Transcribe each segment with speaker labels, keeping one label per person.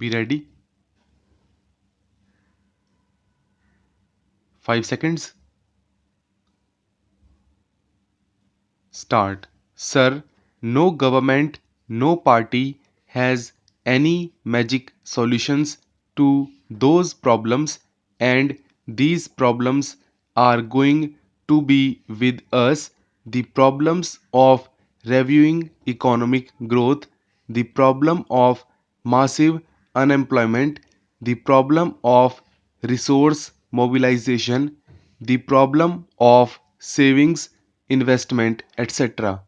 Speaker 1: Be ready. 5 seconds. Start. Sir, no government, no party has any magic solutions to those problems, and these problems are going to be with us. The problems of reviewing economic growth, the problem of massive unemployment, the problem of resource mobilization, the problem of savings, investment, etc.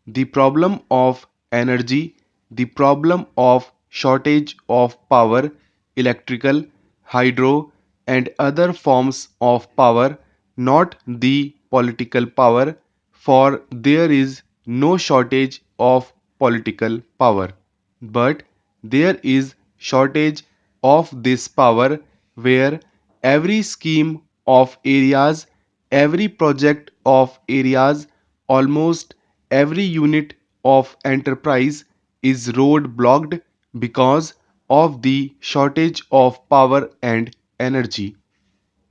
Speaker 1: The problem of energy, the problem of shortage of power, electrical, hydro, and other forms of power, not the political power, for there is no shortage of political power. But there is shortage of this power where every scheme of areas, every project of areas, almost every unit of enterprise is road blocked because of the shortage of power and energy.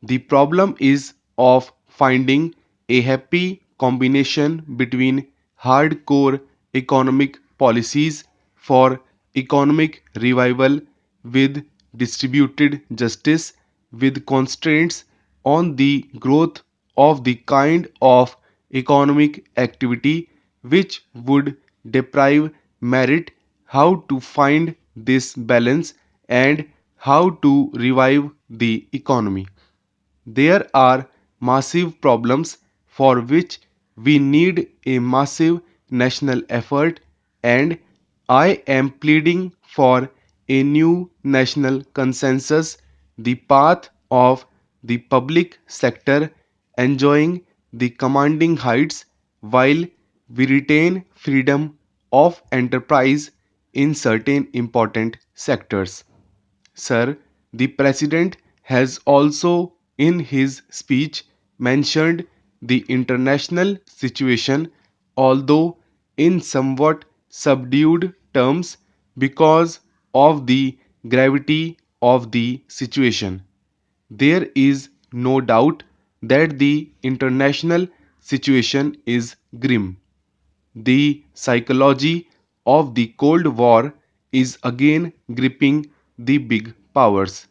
Speaker 1: The problem is of finding a happy combination between hardcore economic policies for economic revival with distributed justice, with constraints on the growth of the kind of economic activity which would deprive merit, how to find this balance and how to revive the economy. There are massive problems for which we need a massive national effort, and I am pleading for a new national consensus, the path of the public sector enjoying the commanding heights while we retain freedom of enterprise in certain important sectors. Sir, the President has also in his speech mentioned the international situation, although in somewhat subdued terms because of the gravity of the situation. There is no doubt that the international situation is grim. The psychology of the Cold War is again gripping the big powers.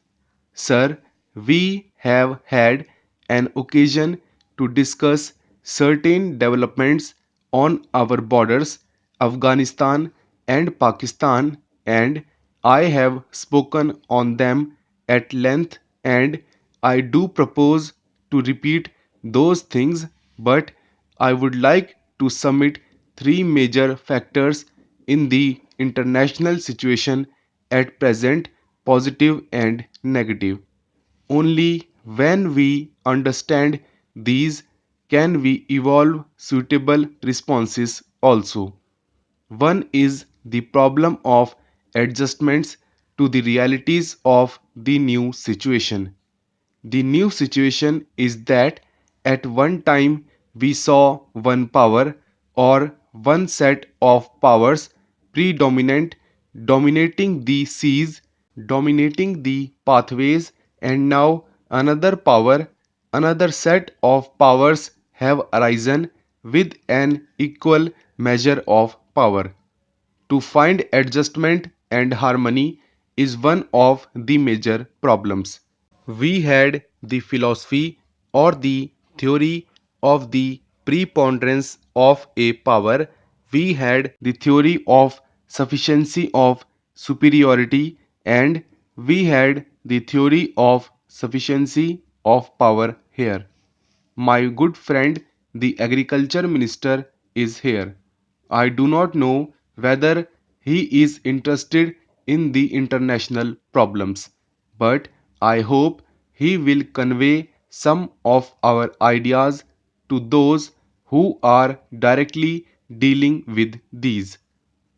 Speaker 1: Sir, we have had an occasion to discuss certain developments on our borders, Afghanistan and Pakistan, and I have spoken on them at length, and I do propose to repeat those things, but I would like to submit three major factors in the international situation at present, positive and negative. Only when we understand these can we evolve suitable responses also. One is the problem of adjustments to the realities of the new situation. The new situation is that at one time we saw one power or one set of powers predominant, dominating the seas, dominating the pathways, and now another power, another set of powers have arisen with an equal measure of power. To find adjustment and harmony is one of the major problems. We had the philosophy or the theory of the preponderance of a power. We had the theory of sufficiency of superiority, and we had the theory of sufficiency of power here. My good friend, the agriculture minister, is here. I do not know whether he is interested in the international problems, but I hope he will convey some of our ideas to those who are directly dealing with these.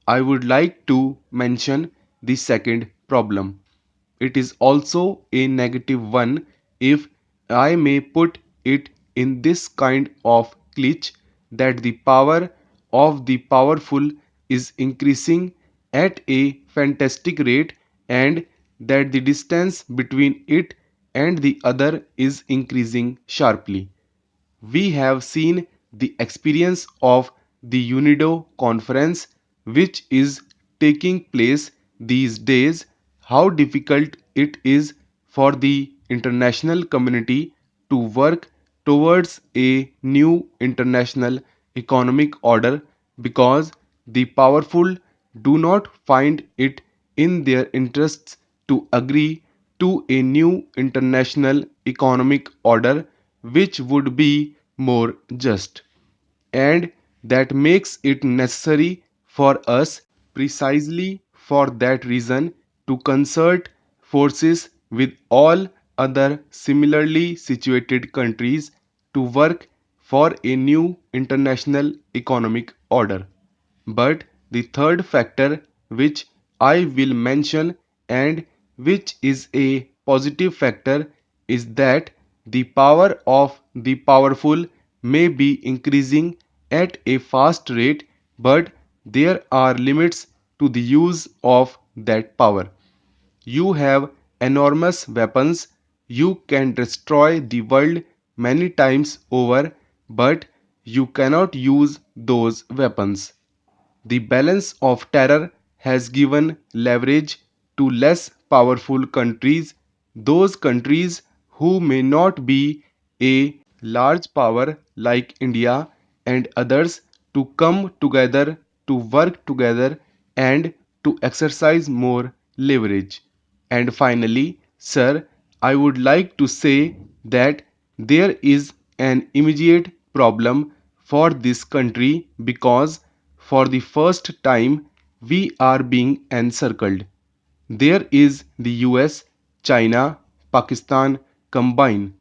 Speaker 1: I would like to mention the second problem. It is also a negative one, if I may put it in this kind of glitch, that the power of the powerful is increasing at a fantastic rate and that the distance between it and the other is increasing sharply. We have seen the experience of the UNIDO conference, which is taking place these days, how difficult it is for the international community to work towards a new international economic order because the powerful do not find it in their interests to agree to a new international economic order which would be more just. And that makes it necessary for us, precisely for that reason, to concert forces with all other similarly situated countries to work for a new international economic order. But the third factor which I will mention and which is a positive factor is that the power of the powerful may be increasing at a fast rate, but there are limits to the use of that power. You have enormous weapons, you can destroy the world many times over, but you cannot use those weapons. The balance of terror has given leverage to less powerful countries, those countries who may not be a large power like India and others, to come together, to work together, and to exercise more leverage. And finally, sir, I would like to say that there is an immediate problem for this country because for the first time we are being encircled. There is the US, China, Pakistan combined.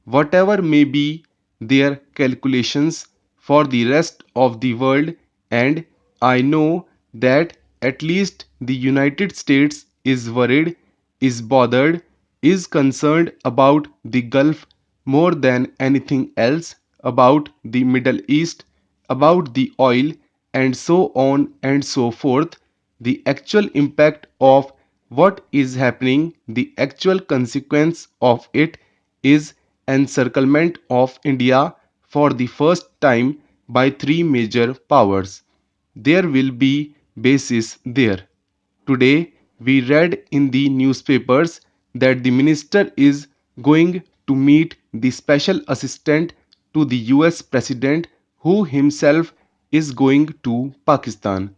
Speaker 1: Whatever may be their calculations for the rest of the world, and I know that at least the United States is worried, is bothered, is concerned about the Gulf more than anything else, about the Middle East, about the oil, and so on and so forth. The actual impact of what is happening, the actual consequence of it is encirclement of India for the first time by three major powers. There will be bases there. Today, we read in the newspapers that the minister is going to meet the special assistant to the US president, who himself is going to Pakistan.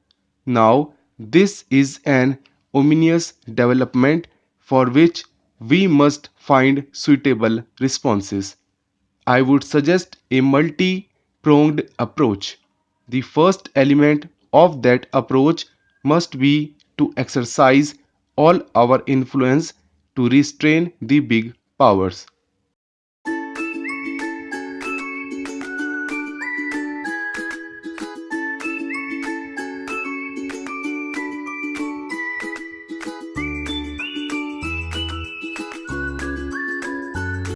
Speaker 1: Now, this is an ominous development for which we must find suitable responses. I would suggest a multi pronged approach. The first element of that approach must be to exercise all our influence to restrain the big powers.